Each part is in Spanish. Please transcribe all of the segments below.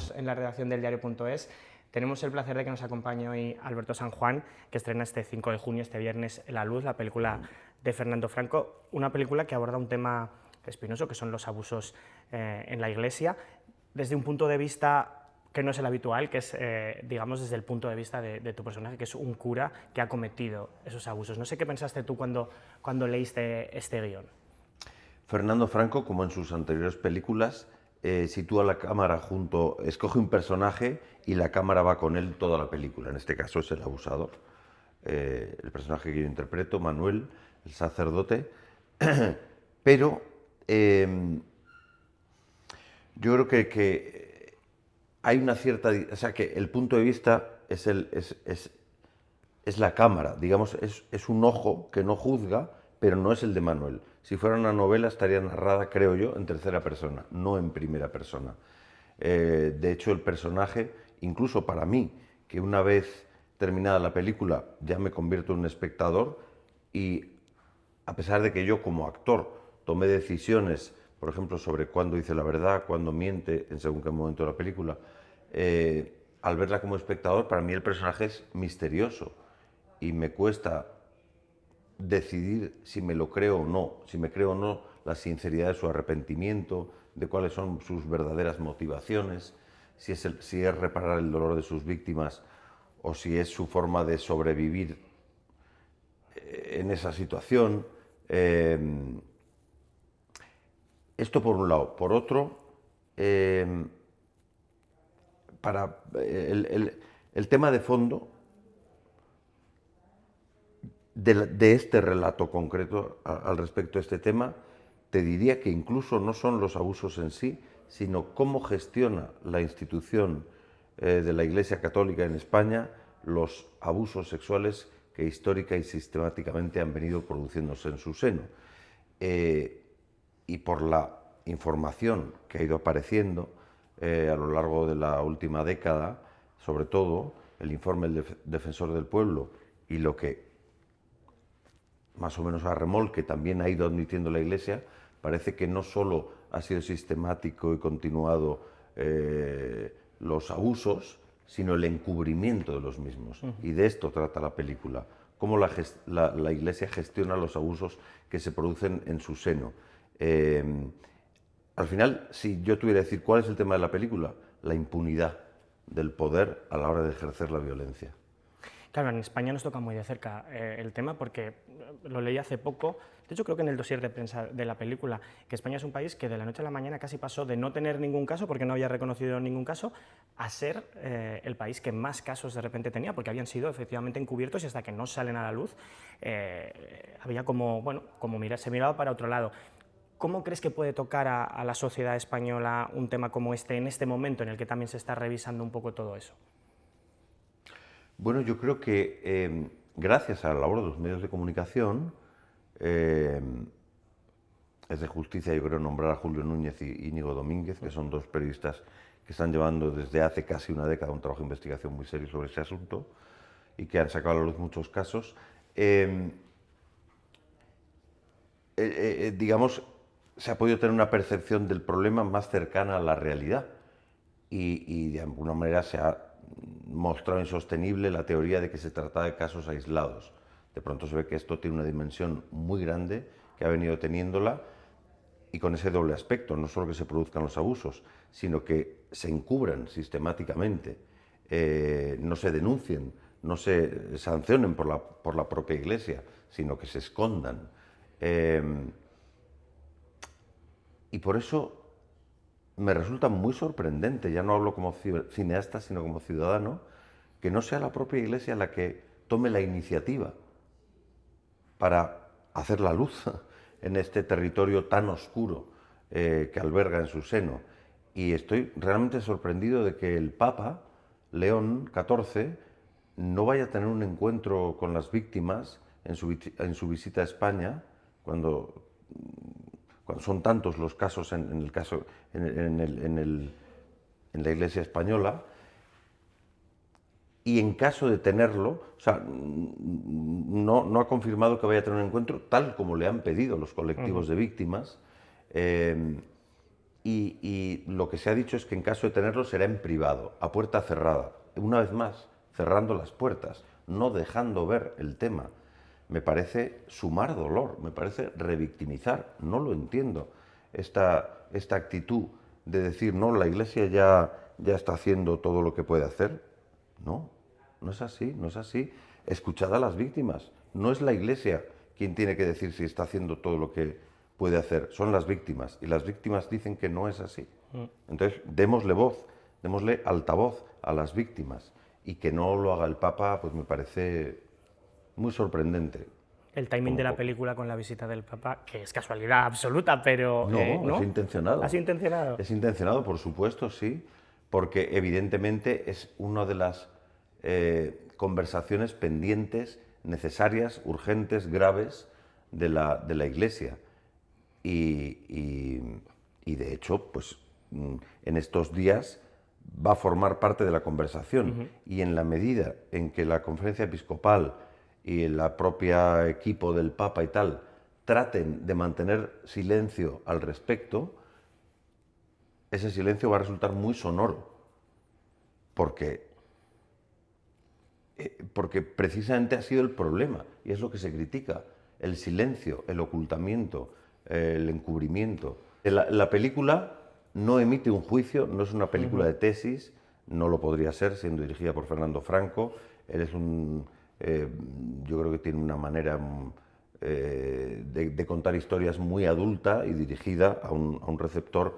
estamos en la redacción del diario.es. Tenemos el placer de que nos acompañe hoy Alberto San Juan, que estrena este 5 de junio, este viernes, La Luz, la película de Fernando Franco, una película que aborda un tema espinoso, que son los abusos en la Iglesia, desde un punto de vista que no es el habitual, que es, digamos, desde el punto de vista de tu personaje, que es un cura que ha cometido esos abusos. No sé qué pensaste tú cuando leíste este guión. Fernando Franco, como en sus anteriores películas, sitúa la cámara escoge un personaje y la cámara va con él toda la película. En este caso es el abusador. El personaje que yo interpreto, Manuel, el sacerdote. Pero yo creo que hay una cierta... O sea, que el punto de vista es la cámara, digamos, es un ojo que no juzga, pero no es el de Manuel. Si fuera una novela estaría narrada, creo yo, en tercera persona, no en primera persona. De hecho, el personaje, incluso para mí, que una vez terminada la película ya me convierto en un espectador y a pesar de que yo como actor tomé decisiones, por ejemplo, sobre cuándo dice la verdad, cuándo miente, en según qué momento de la película, al verla como espectador, para mí el personaje es misterioso y me cuesta decidir si me lo creo o no, si me creo o no la sinceridad de su arrepentimiento, de cuáles son sus verdaderas motivaciones, si es reparar el dolor de sus víctimas o si es su forma de sobrevivir en esa situación. Esto por un lado. Por otro, el tema de fondo de este relato concreto al respecto de este tema, te diría que incluso no son los abusos en sí, sino cómo gestiona la institución de la Iglesia Católica en España los abusos sexuales que histórica y sistemáticamente han venido produciéndose en su seno. Y por la información que ha ido apareciendo a lo largo de la última década, sobre todo el informe del Defensor del Pueblo y lo que más o menos a remolque también ha ido admitiendo la Iglesia, parece que no solo ha sido sistemático y continuado los abusos, sino el encubrimiento de los mismos. Y de esto trata la película, cómo la Iglesia gestiona los abusos que se producen en su seno. Al final, si yo tuviera que decir cuál es el tema de la película, la impunidad del poder a la hora de ejercer la violencia. Claro, en España nos toca muy de cerca el tema porque lo leí hace poco, de hecho creo que en el dossier de prensa de la película, que España es un país que de la noche a la mañana casi pasó de no tener ningún caso, porque no había reconocido ningún caso, a ser el país que más casos de repente tenía, porque habían sido efectivamente encubiertos y hasta que no salen a la luz había como, bueno, se miraba para otro lado. ¿Cómo crees que puede tocar a la sociedad española un tema como este en este momento en el que también se está revisando un poco todo eso? Bueno, yo creo que gracias a la labor de los medios de comunicación, es de justicia, yo creo, nombrar a Julio Núñez y Íñigo Domínguez, que son dos periodistas que están llevando desde hace casi una década un trabajo de investigación muy serio sobre ese asunto y que han sacado a la luz muchos casos. Digamos, se ha podido tener una percepción del problema más cercana a la realidad y de alguna manera se ha mostrado insostenible la teoría de que se trata de casos aislados. De pronto se ve que esto tiene una dimensión muy grande que ha venido teniéndola y con ese doble aspecto, no solo que se produzcan los abusos, sino que se encubran sistemáticamente, no se denuncien, no se sancionen por la propia Iglesia, sino que se escondan. Y por eso me resulta muy sorprendente, ya no hablo como cineasta, sino como ciudadano, que no sea la propia Iglesia la que tome la iniciativa para hacer la luz en este territorio tan oscuro que alberga en su seno. Y estoy realmente sorprendido de que el Papa, León XIV, no vaya a tener un encuentro con las víctimas en su visita a España, cuando son tantos los casos en la Iglesia española, y en caso de tenerlo, o sea, no ha confirmado que vaya a tener un encuentro tal como le han pedido los colectivos de víctimas, y lo que se ha dicho es que en caso de tenerlo será en privado, a puerta cerrada. Una vez más, cerrando las puertas, no dejando ver el tema. Me parece sumar dolor, me parece revictimizar, no lo entiendo. Esta actitud de decir, no, la Iglesia ya está haciendo todo lo que puede hacer. No, no es así, no es así. Escuchad a las víctimas. No es la Iglesia quien tiene que decir si está haciendo todo lo que puede hacer. Son las víctimas. Y las víctimas dicen que no es así. Entonces, démosle voz, démosle altavoz a las víctimas. Y que no lo haga el Papa, pues me parece muy sorprendente. El timing de la película con la visita del Papa, que es casualidad absoluta, pero... No, ¿no? es intencionado. ¿Ha sido intencionado? Es intencionado, por supuesto, sí, porque evidentemente es una de las conversaciones pendientes, necesarias, urgentes, graves de la Iglesia. Y de hecho, pues en estos días va a formar parte de la conversación. Y en la medida en que la Conferencia Episcopal y el propio equipo del Papa y tal traten de mantener silencio al respecto, ese silencio va a resultar muy sonoro, porque precisamente ha sido el problema, y es lo que se critica, el silencio, el ocultamiento, el encubrimiento. La película no emite un juicio, no es una película de tesis, no lo podría ser siendo dirigida por Fernando Franco. Él es yo creo que tiene una manera de contar historias muy adulta y dirigida a un receptor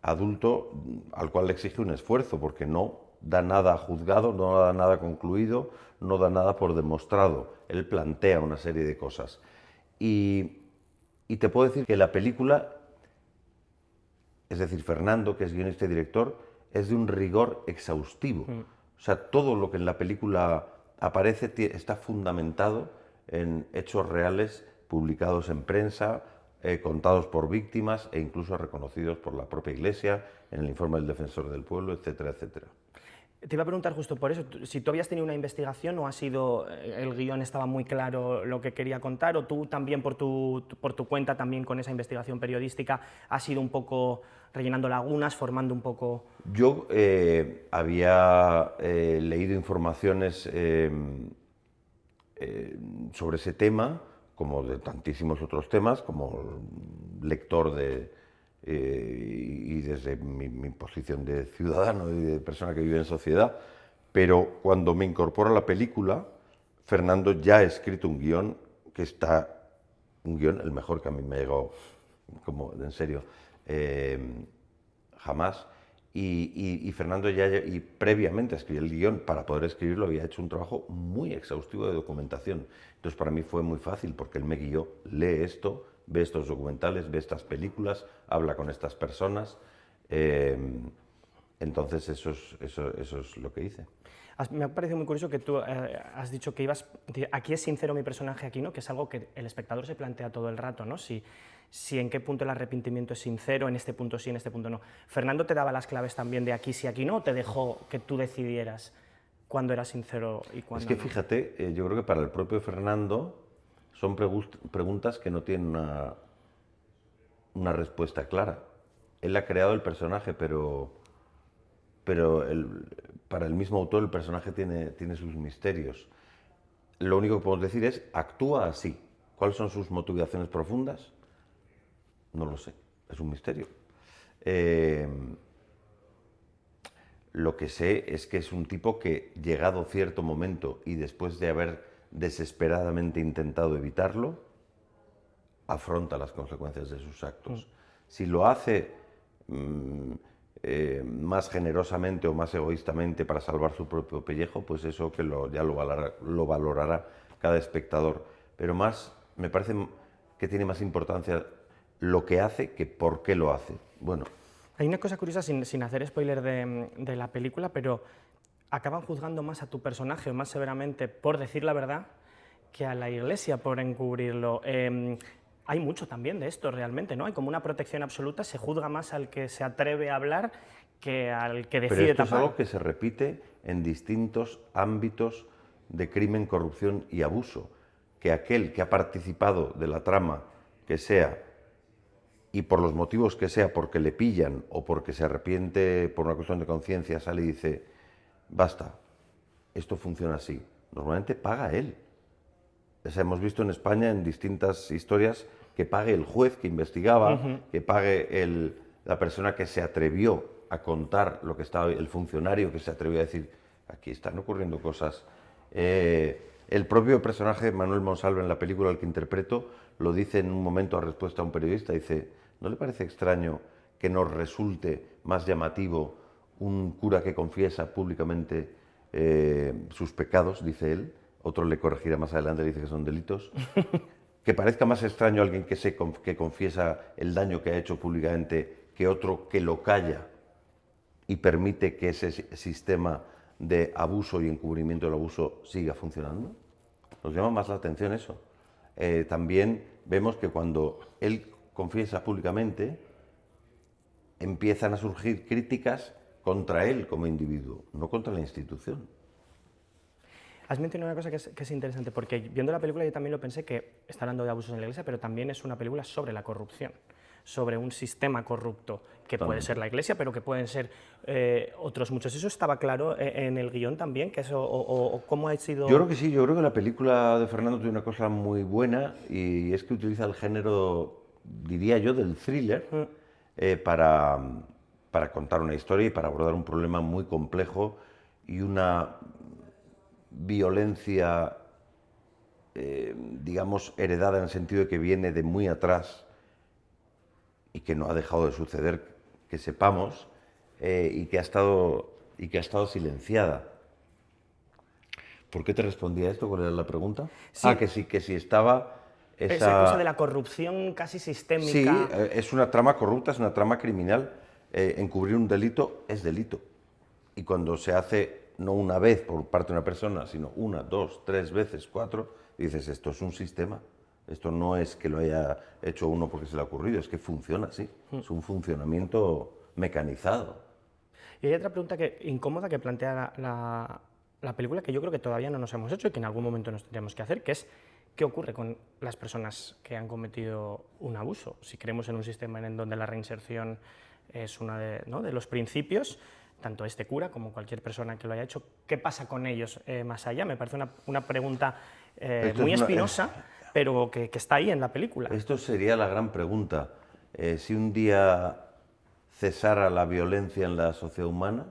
adulto al cual le exige un esfuerzo, porque no da nada juzgado, no da nada concluido, no da nada por demostrado. Él plantea una serie de cosas. Y te puedo decir que la película, es decir, Fernando, que es guionista y director, es de un rigor exhaustivo. O sea, todo lo que en la película aparece está fundamentado en hechos reales publicados en prensa, contados por víctimas e incluso reconocidos por la propia Iglesia en el informe del Defensor del Pueblo, etcétera, etcétera. Te iba a preguntar justo por eso, si tú habías tenido una investigación o ha sido, el guión estaba muy claro lo que quería contar, o tú también por tu cuenta, también con esa investigación periodística, has ido un poco rellenando lagunas, formando un poco... Yo había leído informaciones sobre ese tema, como de tantísimos otros temas, como lector y desde mi posición de ciudadano y de persona que vive en sociedad, pero cuando me incorporo a la película, Fernando ya ha escrito un guión el mejor que a mí me llegó, como en serio, jamás. Y Fernando y previamente a escribir el guión, para poder escribirlo, había hecho un trabajo muy exhaustivo de documentación. Entonces para mí fue muy fácil, porque él me guió, lee esto, ve estos documentales, ve estas películas, habla con estas personas. Entonces eso es lo que hice. Me ha parecido muy curioso que tú has dicho que aquí es sincero mi personaje, aquí no, que es algo que el espectador se plantea todo el rato, ¿no? Si en qué punto el arrepentimiento es sincero, en este punto sí, en este punto no. ¿Fernando te daba las claves también de aquí sí, aquí no, o te dejó que tú decidieras cuándo era sincero y cuándo no? Es que fíjate, yo creo que para el propio Fernando son preguntas que no tienen una respuesta clara. Él ha creado el personaje, pero para el mismo autor el personaje tiene sus misterios. Lo único que podemos decir es, actúa así. ¿Cuáles son sus motivaciones profundas? No lo sé, es un misterio. Lo que sé es que es un tipo que, llegado cierto momento y después de haber desesperadamente intentado evitarlo, afronta las consecuencias de sus actos. Si lo hace más generosamente o más egoístamente para salvar su propio pellejo, pues eso que ya lo valorará cada espectador. Pero me parece que tiene más importancia lo que hace que por qué lo hace. Bueno. Hay una cosa curiosa, sin hacer spoiler de la película, pero acaban juzgando más a tu personaje, o más severamente, por decir la verdad, que a la Iglesia por encubrirlo. Hay mucho también de esto realmente, ¿no? Hay como una protección absoluta, se juzga más al que se atreve a hablar que al que decide tapar. Pero esto es algo que se repite en distintos ámbitos de crimen, corrupción y abuso, que aquel que ha participado de la trama, que sea y por los motivos que sea, porque le pillan o porque se arrepiente por una cuestión de conciencia, sale y dice, basta, esto funciona así, normalmente paga él. O sea, hemos visto en España en distintas historias que pague el juez que investigaba, que pague la persona que se atrevió a contar lo que estaba, el funcionario que se atrevió a decir, aquí están ocurriendo cosas. El propio personaje, Manuel Monsalve, en la película al que interpreto, lo dice en un momento a respuesta a un periodista, dice, ¿no le parece extraño que nos resulte más llamativo un cura que confiesa públicamente sus pecados, dice él? Otro le corregirá más adelante, dice que son delitos. Que parezca más extraño alguien que confiesa el daño que ha hecho públicamente que otro que lo calla y permite que ese sistema de abuso y encubrimiento del abuso siga funcionando. Nos llama más la atención eso. También vemos que cuando él confiesa públicamente, empiezan a surgir críticas contra él como individuo, no contra la institución. Has mencionado una cosa que es interesante, porque viendo la película yo también lo pensé, que está hablando de abusos en la Iglesia, pero también es una película sobre la corrupción, sobre un sistema corrupto, que puede ser la Iglesia, pero que pueden ser otros muchos. ¿Eso estaba claro en el guión también? Que eso, o ¿cómo ha sido...? Yo creo que sí, yo creo que la película de Fernando tiene una cosa muy buena, y es que utiliza el género, diría yo, del thriller para contar una historia y para abordar un problema muy complejo y una violencia, digamos, heredada en el sentido de que viene de muy atrás y que no ha dejado de suceder, que sepamos, y que ha estado silenciada. ¿Por qué te respondía esto? ¿Cuál era la pregunta? Sí. Que si estaba Esa cosa de la corrupción casi sistémica. Sí, es una trama corrupta, es una trama criminal. Encubrir un delito es delito. Y cuando se hace no una vez por parte de una persona, sino una, dos, tres veces, cuatro, dices, esto es un sistema. Esto no es que lo haya hecho uno porque se le ha ocurrido, es que funciona así. Es un funcionamiento mecanizado. Y hay otra pregunta incómoda que plantea la película, que yo creo que todavía no nos hemos hecho y que en algún momento nos tendríamos que hacer, que es ¿qué ocurre con las personas que han cometido un abuso? Si creemos en un sistema en donde la reinserción es uno de los principios, tanto este cura como cualquier persona que lo haya hecho, ¿qué pasa con ellos más allá? Me parece una pregunta muy espinosa, pero que está ahí en la película. Esto sería la gran pregunta. Si un día cesara la violencia en la sociedad humana,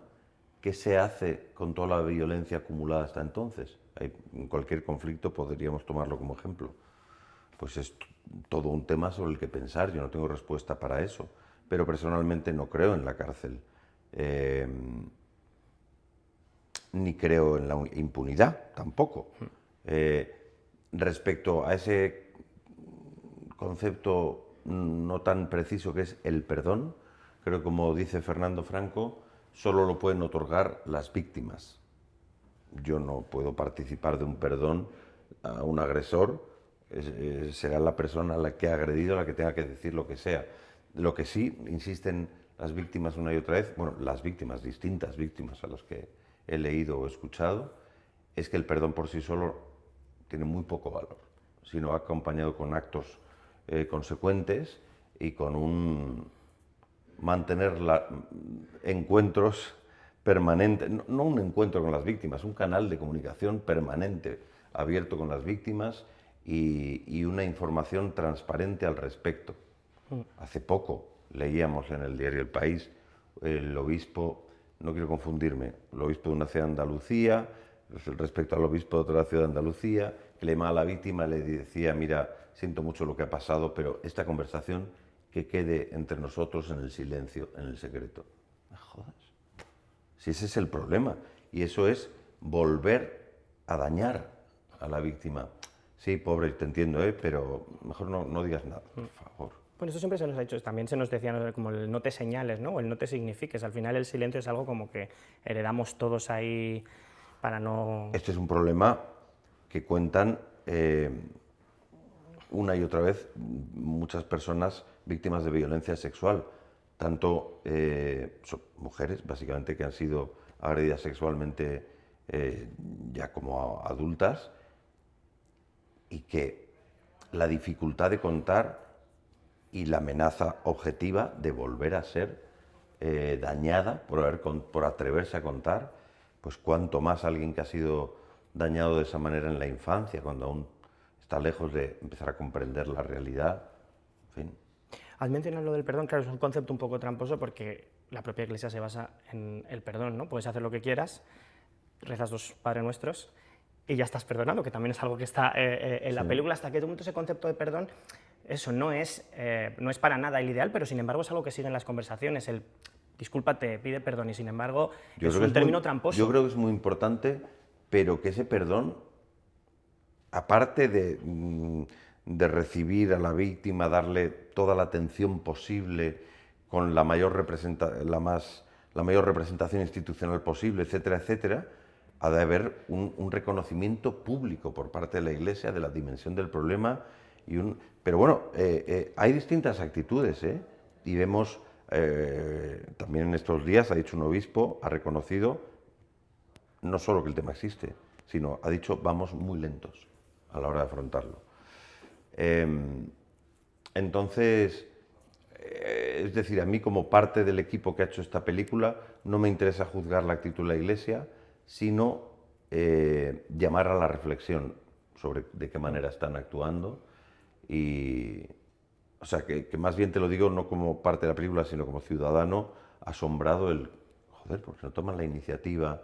¿qué se hace con toda la violencia acumulada hasta entonces? En cualquier conflicto podríamos tomarlo como ejemplo. Pues es todo un tema sobre el que pensar, yo no tengo respuesta para eso, pero personalmente no creo en la cárcel, ni creo en la impunidad tampoco. Respecto a ese concepto no tan preciso que es el perdón, creo que, como dice Fernando Franco, solo lo pueden otorgar las víctimas. Yo no puedo participar de un perdón a un agresor, será la persona a la que ha agredido la que tenga que decir lo que sea. Lo que sí insisten las víctimas una y otra vez, bueno, las víctimas, distintas víctimas a las que he leído o escuchado, es que el perdón por sí solo tiene muy poco valor, sino acompañado con actos consecuentes y con mantener encuentros permanentes, no un encuentro con las víctimas, un canal de comunicación permanente, abierto con las víctimas y una información transparente al respecto. Hace poco leíamos en el diario El País, el obispo, no quiero confundirme, el obispo de una ciudad de Andalucía, respecto al obispo de otra ciudad de Andalucía, que le llamaba a la víctima, le decía, mira, siento mucho lo que ha pasado, pero esta conversación que quede entre nosotros en el silencio, en el secreto. ¿Me jodas? Si ese es el problema, y eso es volver a dañar a la víctima. Sí, pobre, te entiendo, pero mejor no digas nada, por favor. Bueno, esto siempre se nos ha hecho, también se nos decía, ¿no?, como el no te señales, ¿no?, o el no te signifiques. Al final el silencio es algo como que heredamos todos ahí para no... Este es un problema que cuentan una y otra vez muchas personas víctimas de violencia sexual, tanto son mujeres, básicamente, que han sido agredidas sexualmente ya como adultas, y que la dificultad de contar y la amenaza objetiva de volver a ser dañada por atreverse a contar, pues cuanto más alguien que ha sido dañado de esa manera en la infancia, cuando aún está lejos de empezar a comprender la realidad, en fin. Has mencionado lo del perdón, claro, es un concepto un poco tramposo porque la propia Iglesia se basa en el perdón, ¿no? Puedes hacer lo que quieras, rezas 2 Padre Nuestros y ya estás perdonado, que también es algo que está en la película. Hasta qué punto ese concepto de perdón, eso no es para nada el ideal, pero sin embargo es algo que sigue en las conversaciones. El discúlpate, pide perdón, y sin embargo es un término tramposo. Yo creo que es muy importante, pero que ese perdón, aparte de recibir a la víctima, darle toda la atención posible, con la mayor representación institucional posible, etcétera, etcétera, ha de haber un reconocimiento público por parte de la Iglesia de la dimensión del problema. Pero bueno, hay distintas actitudes, y vemos, también en estos días, ha dicho un obispo, ha reconocido no solo que el tema existe, sino ha dicho vamos muy lentos a la hora de afrontarlo. Entonces, es decir, a mí como parte del equipo que ha hecho esta película no me interesa juzgar la actitud de la Iglesia, sino llamar a la reflexión sobre de qué manera están actuando. Y, o sea, que más bien te lo digo no como parte de la película, sino como ciudadano asombrado joder, porque no toman la iniciativa,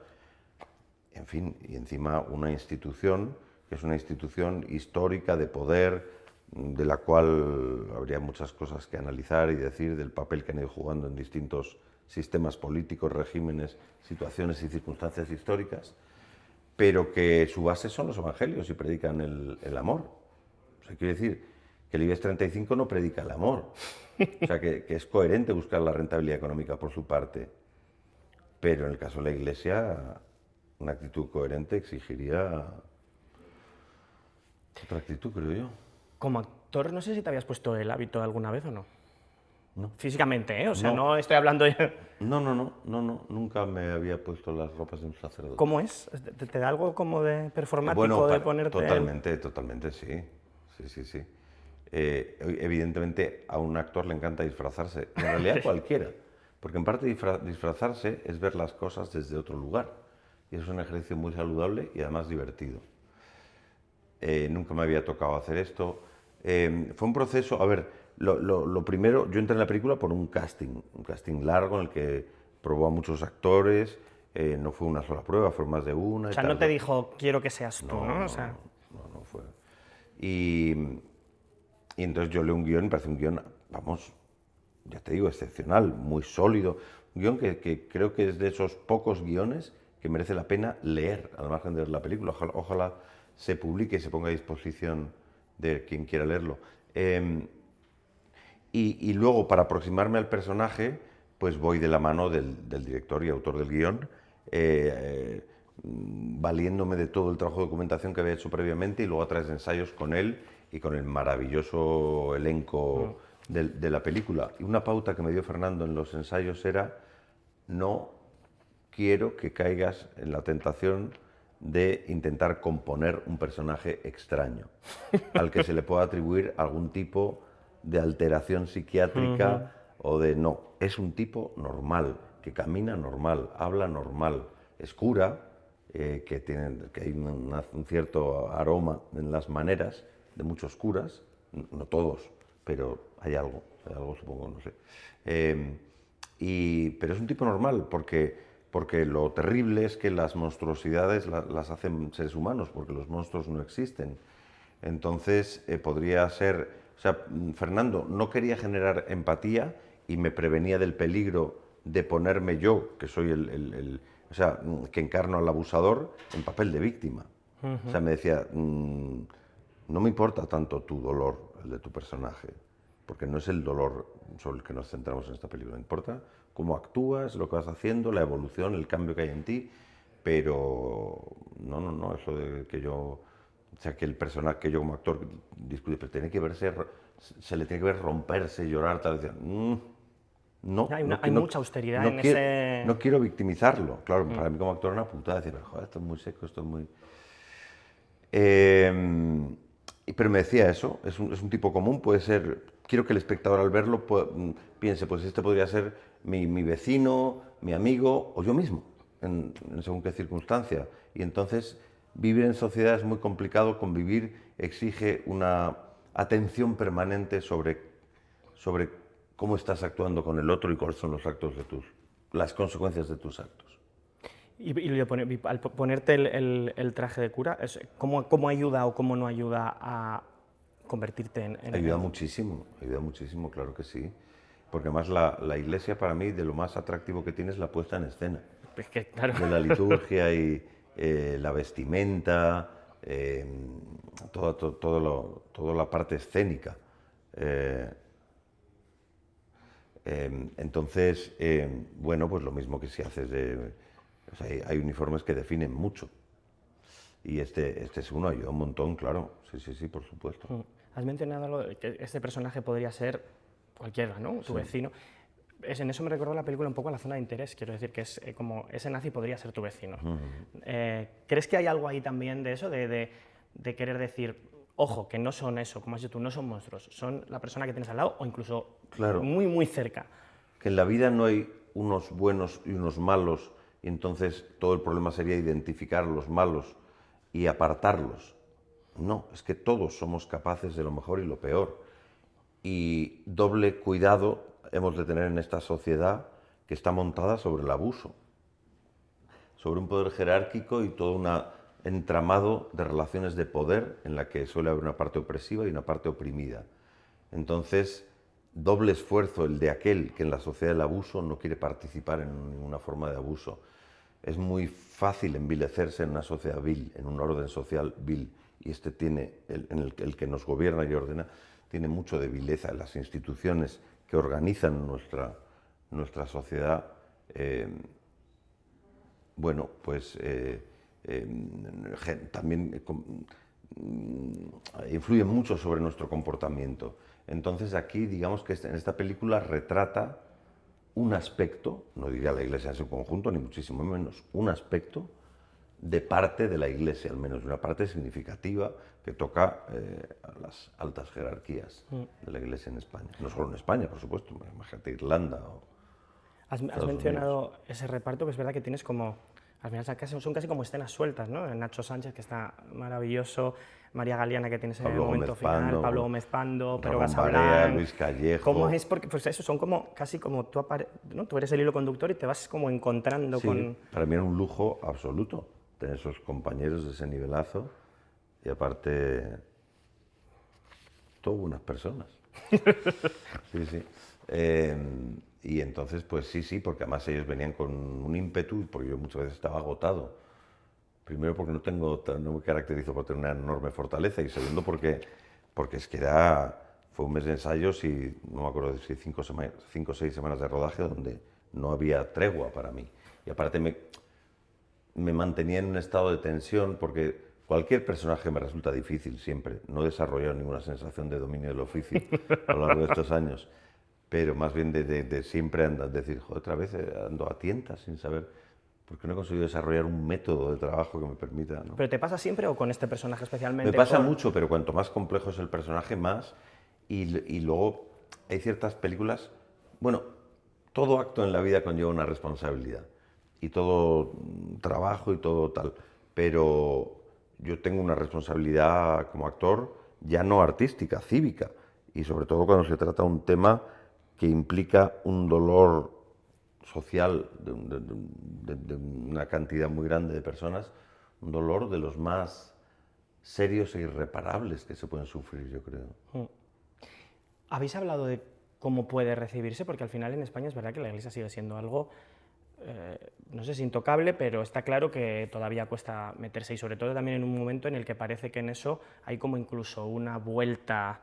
en fin, y encima una institución que es una institución histórica de poder, de la cual habría muchas cosas que analizar y decir del papel que han ido jugando en distintos sistemas políticos, regímenes, situaciones y circunstancias históricas, pero que su base son los evangelios y predican el amor. O sea, quiere decir que el IBEX 35 no predica el amor. O sea, que es coherente buscar la rentabilidad económica por su parte. Pero en el caso de la Iglesia, una actitud coherente exigiría otra actitud, creo yo. Como actor, no sé si te habías puesto el hábito alguna vez o no. No. Físicamente, ¿eh? O sea, No. no estoy hablando... No, nunca me había puesto las ropas de un sacerdote. ¿Cómo es? ¿Te da algo como de performático de ponerte...? Totalmente, sí. Sí. Evidentemente a un actor le encanta disfrazarse, en realidad cualquiera, porque en parte disfrazarse es ver las cosas desde otro lugar, y es un ejercicio muy saludable y además divertido. Nunca me había tocado hacer esto. Fue un proceso, a ver, lo primero, yo entré en la película por un casting largo en el que probó a muchos actores, no fue una sola prueba, fue más de una. O sea, no te dijo, quiero que seas tú, ¿no? O sea... No fue. Y entonces yo leo un guión, me parece un guión, vamos, ya te digo, excepcional, muy sólido, un guión que creo que es de esos pocos guiones que merece la pena leer, al margen de ver la película. Ojalá se publique y se ponga a disposición de quien quiera leerlo. Y luego, para aproximarme al personaje, pues voy de la mano del director y autor del guión, valiéndome de todo el trabajo de documentación que había hecho previamente y luego a través de ensayos con él y con el maravilloso elenco de la película. Y una pauta que me dio Fernando en los ensayos era: no quiero que caigas en la tentación de intentar componer un personaje extraño, al que se le pueda atribuir algún tipo de alteración psiquiátrica o de... No, es un tipo normal, que camina normal, habla normal, es cura, que hay un cierto aroma en las maneras de muchos curas, no todos, pero hay algo supongo, no sé. Pero es un tipo normal, porque lo terrible es que las monstruosidades las hacen seres humanos, porque los monstruos no existen. Entonces, podría ser... O sea, Fernando no quería generar empatía y me prevenía del peligro de ponerme yo, que soy o sea, que encarno al abusador, en papel de víctima. O sea, me decía, no me importa tanto tu dolor, el de tu personaje, porque no es el dolor sobre el que nos centramos en esta película. Me importa cómo actúas, lo que vas haciendo, la evolución, el cambio que hay en ti, pero no, eso de que yo... O sea, que el personaje que yo como actor discute, pero tiene que verse, se le tiene que ver romperse, llorar, tal vez. No. Hay mucha austeridad en ese... No quiero victimizarlo. Claro, para mí como actor es una putada decir, joder, esto es muy seco, esto es muy... pero me decía eso, es un tipo común, puede ser quiero que el espectador al verlo piense, pues este podría ser mi vecino, mi amigo o yo mismo, en según qué circunstancia. Y entonces vivir en sociedad es muy complicado, convivir exige una atención permanente sobre cómo estás actuando con el otro y cuáles son las consecuencias de tus actos. Y al ponerte el traje de cura, ¿cómo ayuda o cómo no ayuda a convertirte en Ayuda muchísimo, claro que sí. Porque además la iglesia para mí de lo más atractivo que tiene es la puesta en escena. Es que, claro. De la liturgia y la vestimenta, toda la parte escénica. Entonces, bueno, pues lo mismo que si haces o sea, hay uniformes que definen mucho. Y este es uno, ayuda un montón, claro. Sí, por supuesto. Has mencionado que este personaje podría ser cualquiera, ¿no? Tu vecino. En eso me recordó la película un poco a La zona de interés, quiero decir que es como ese nazi podría ser tu vecino. ¿Crees que hay algo ahí también de eso, de querer decir, ojo, que no son eso, como has dicho tú, no son monstruos, son la persona que tienes al lado o incluso Claro. muy cerca? Que en la vida no hay unos buenos y unos malos, y entonces todo el problema sería identificar a los malos y apartarlos. No, es que todos somos capaces de lo mejor y lo peor. Y doble cuidado hemos de tener en esta sociedad que está montada sobre el abuso, sobre un poder jerárquico y todo un entramado de relaciones de poder en la que suele haber una parte opresiva y una parte oprimida. Entonces, doble esfuerzo el de aquel que en la sociedad del abuso no quiere participar en ninguna forma de abuso. Es muy fácil envilecerse en una sociedad vil, en un orden social vil, y este tiene, el que nos gobierna y ordena, tiene mucho de vileza. Las instituciones que organizan nuestra sociedad, bueno, pues también influyen mucho sobre nuestro comportamiento. Entonces aquí, digamos que en esta película retrata un aspecto, no diría la Iglesia en su conjunto, ni muchísimo menos, un aspecto de parte de la Iglesia, al menos una parte significativa que toca a las altas jerarquías de la Iglesia en España. No solo en España, por supuesto, imagínate Irlanda o Has Estados mencionado Unidos. ese reparto, que es verdad que tienes como, al final son casi como escenas sueltas, ¿no? Nacho Sánchez, que está maravilloso, María Galeana, que tiene ese Pablo momento Gómez final, Pando, Pablo Gómez Pando, Pedro Ramón Barea, Casablanca. Luis Callejo. ¿Cómo es? Porque pues eso, son como, casi como ¿no? Tú eres el hilo conductor y te vas como encontrando Sí, con... para mí era un lujo absoluto tener esos compañeros de ese nivelazo y aparte, todas buenas personas. Sí. Y entonces, pues sí, porque además ellos venían con un ímpetu, porque yo muchas veces estaba agotado. Primero porque no me caracterizo por tener una enorme fortaleza y segundo porque es que fue un mes de ensayos y no me acuerdo si 5 o 6 semanas de rodaje donde no había tregua para mí. Y aparte me mantenía en un estado de tensión porque cualquier personaje me resulta difícil siempre. No he desarrollado ninguna sensación de dominio del oficio a lo largo de estos años, pero más bien de siempre decir, joder, otra vez ando a tientas sin saber, porque no he conseguido desarrollar un método de trabajo que me permita, ¿no? ¿Pero te pasa siempre o con este personaje especialmente? Me pasa mucho, pero cuanto más complejo es el personaje, más. Y luego hay ciertas películas, bueno, todo acto en la vida conlleva una responsabilidad y todo trabajo y todo tal, pero yo tengo una responsabilidad como actor ya no artística, cívica, y sobre todo cuando se trata de un tema que implica un dolor social de una cantidad muy grande de personas, un dolor de los más serios e irreparables que se pueden sufrir, yo creo. ¿Habéis hablado de cómo puede recibirse? Porque al final en España es verdad que la Iglesia sigue siendo algo, no sé si intocable, pero está claro que todavía cuesta meterse y sobre todo también en un momento en el que parece que en eso hay como incluso una vuelta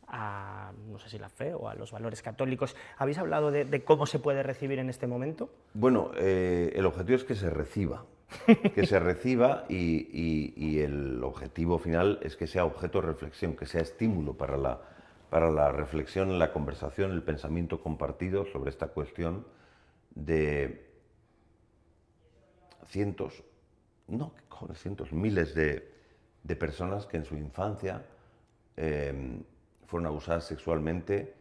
a, no sé si la fe o a los valores católicos. ¿Habéis hablado de cómo se puede recibir en este momento? Bueno, el objetivo es que se reciba. Que se reciba y el objetivo final es que sea objeto de reflexión, que sea estímulo para la reflexión, la conversación, el pensamiento compartido sobre esta cuestión de miles de personas que en su infancia fueron abusadas sexualmente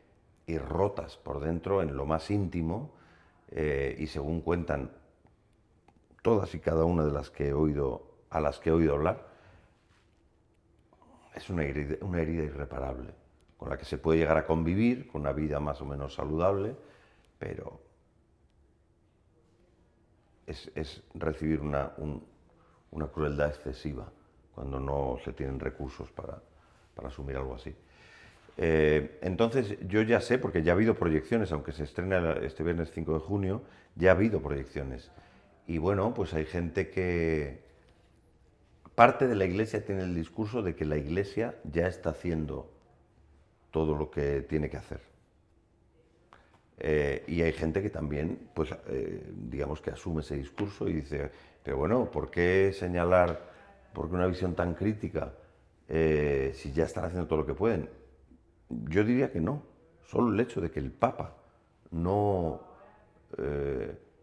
y rotas por dentro en lo más íntimo, y según cuentan todas y cada una de las que he oído, a las que he oído hablar, es una herida irreparable, con la que se puede llegar a convivir, con una vida más o menos saludable, pero es recibir una crueldad excesiva cuando no se tienen recursos para asumir algo así. Entonces yo ya sé, porque ya ha habido proyecciones, aunque se estrena este viernes 5 de junio, ya ha habido proyecciones. Y bueno, pues hay gente que... Parte de la Iglesia tiene el discurso de que la Iglesia ya está haciendo todo lo que tiene que hacer. Y hay gente que también, pues, digamos que asume ese discurso y dice, pero bueno, ¿por qué señalar, por qué una visión tan crítica si ya están haciendo todo lo que pueden? Yo diría que no. Solo el hecho de que el Papa no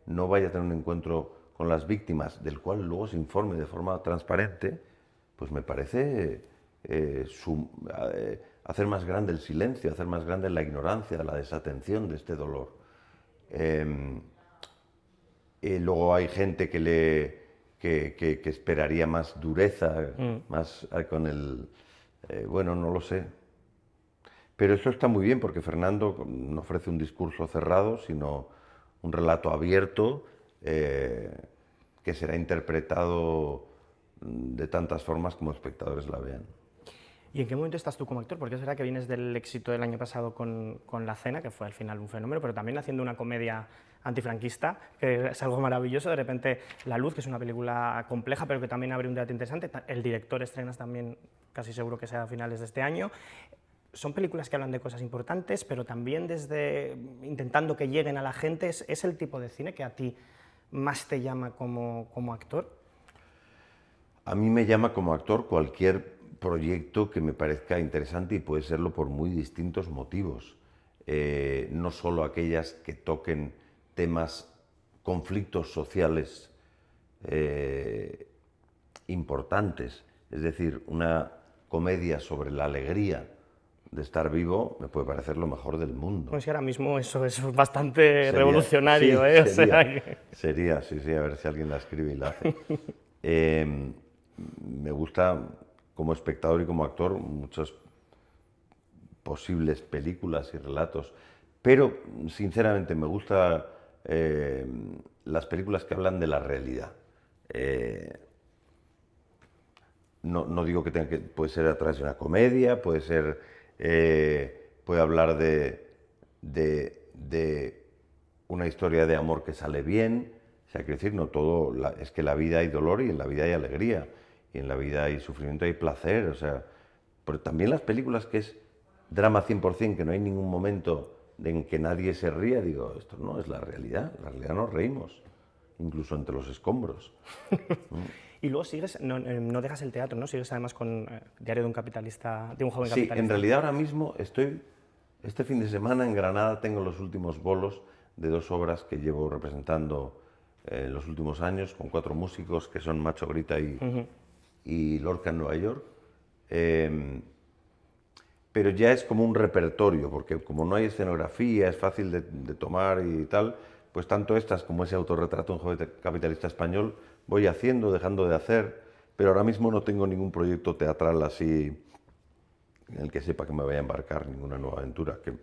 vaya a tener un encuentro con las víctimas, del cual luego se informe de forma transparente, pues me parece hacer más grande el silencio, hacer más grande la ignorancia, la desatención de este dolor. Luego hay gente que esperaría más dureza, más con el... bueno, no lo sé. Pero eso está muy bien porque Fernando no ofrece un discurso cerrado, sino un relato abierto que será interpretado de tantas formas como espectadores la vean. ¿Y en qué momento estás tú como actor? Porque es verdad que vienes del éxito del año pasado con La Cena, que fue al final un fenómeno, pero también haciendo una comedia antifranquista, que es algo maravilloso. De repente La Luz, que es una película compleja, pero que también abre un debate interesante. El director estrenas también, casi seguro que sea a finales de este año. Son películas que hablan de cosas importantes, pero también desde intentando que lleguen a la gente. ¿Es el tipo de cine que a ti más te llama como actor? A mí me llama como actor cualquier proyecto que me parezca interesante y puede serlo por muy distintos motivos. No solo aquellas que toquen temas, conflictos sociales importantes, es decir, una comedia sobre la alegría de estar vivo me puede parecer lo mejor del mundo. Pues ahora mismo eso es bastante revolucionario, sí, ¿eh? Sería, sí, a ver si alguien la escribe y la hace. Me gusta, como espectador y como actor, muchas posibles películas y relatos, pero sinceramente me gustan las películas que hablan de la realidad. No digo que tenga que, puede ser a través de una comedia, puede ser, puede hablar de una historia de amor que sale bien. O sea, quiero decir, no todo, es que en la vida hay dolor y en la vida hay alegría, y en la vida hay sufrimiento y hay placer, o sea, pero también las películas que es drama 100%, que no hay ningún momento en que nadie se ría, digo, esto no es la realidad nos reímos, incluso entre los escombros. Y luego sigues, no dejas el teatro, ¿no? Sigues además con Diario de un capitalista, de un joven Sí, capitalista. en realidad ahora mismo este fin de semana en Granada tengo los últimos bolos de 2 obras que llevo representando en los últimos años, con 4 músicos que son Macho Grita y Lorca en Nueva York. Pero ya es como un repertorio, porque como no hay escenografía, es fácil de tomar y tal, pues tanto estas como ese autorretrato de un joven capitalista español voy haciendo, dejando de hacer, pero ahora mismo no tengo ningún proyecto teatral así en el que sepa que me vaya a embarcar ninguna nueva aventura, que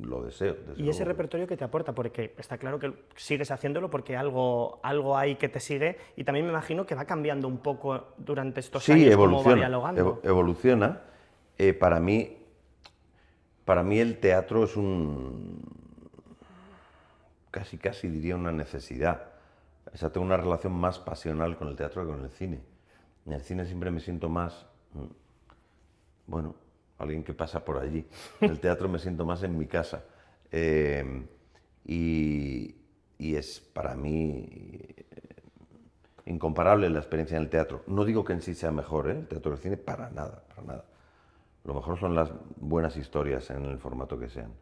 lo deseo. ¿Y ese repertorio que te aporta? Porque está claro que sigues haciéndolo porque algo hay que te sigue, y también me imagino que va cambiando un poco durante estos años, cómo va dialogando. Evoluciona. Para mí el teatro es casi diría una necesidad. O sea, tengo una relación más pasional con el teatro que con el cine. En el cine siempre me siento más, bueno, alguien que pasa por allí. En el teatro me siento más en mi casa. Y es para mí incomparable la experiencia en el teatro. No digo que en sí sea mejor, el teatro del cine, para nada, para nada. Lo mejor son las buenas historias en el formato que sean.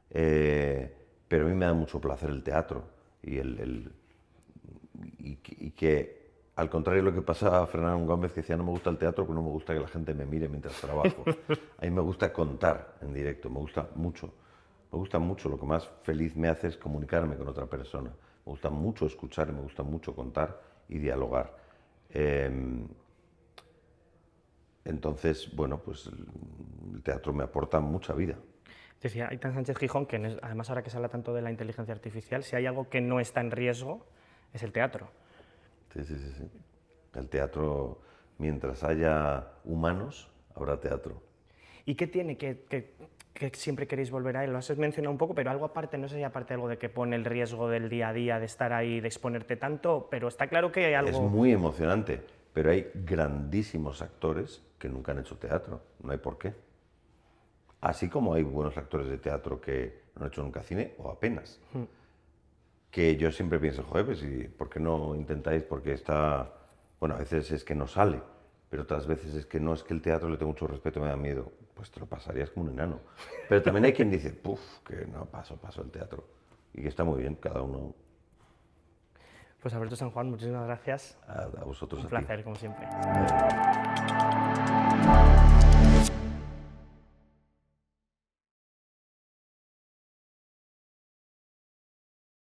Pero a mí me da mucho placer el teatro y que al contrario de lo que pasa a Fernando Gómez, que decía, no me gusta el teatro porque no me gusta que la gente me mire mientras trabajo. A mí me gusta contar en directo, me gusta mucho. Me gusta mucho, lo que más feliz me hace es comunicarme con otra persona. Me gusta mucho escuchar y me gusta mucho contar y dialogar. Entonces, bueno, pues el teatro me aporta mucha vida. Decía Aitan Sánchez Gijón que además ahora que se habla tanto de la inteligencia artificial, si hay algo que no está en riesgo es el teatro. Sí, sí, sí, sí. El teatro, mientras haya humanos, habrá teatro. ¿Y qué tiene que siempre queréis volver a él? Lo has mencionado un poco, pero algo aparte, no sé si aparte algo de que pone el riesgo del día a día, de estar ahí, de exponerte tanto, pero está claro que hay algo... Es muy emocionante, pero hay grandísimos actores que nunca han hecho teatro, no hay por qué. Así como hay buenos actores de teatro que no han hecho nunca cine, o apenas. Que yo siempre pienso, joder, pues, ¿por qué no intentáis? Porque está... Bueno, a veces es que no sale, pero otras veces es que no, es que el teatro le tengo mucho respeto, me da miedo. Pues te lo pasarías como un enano. Pero también hay quien dice, puf, que no, paso el teatro. Y que está muy bien, cada uno... Pues Alberto San Juan, muchísimas gracias. A vosotros, Un a ti. placer, como siempre.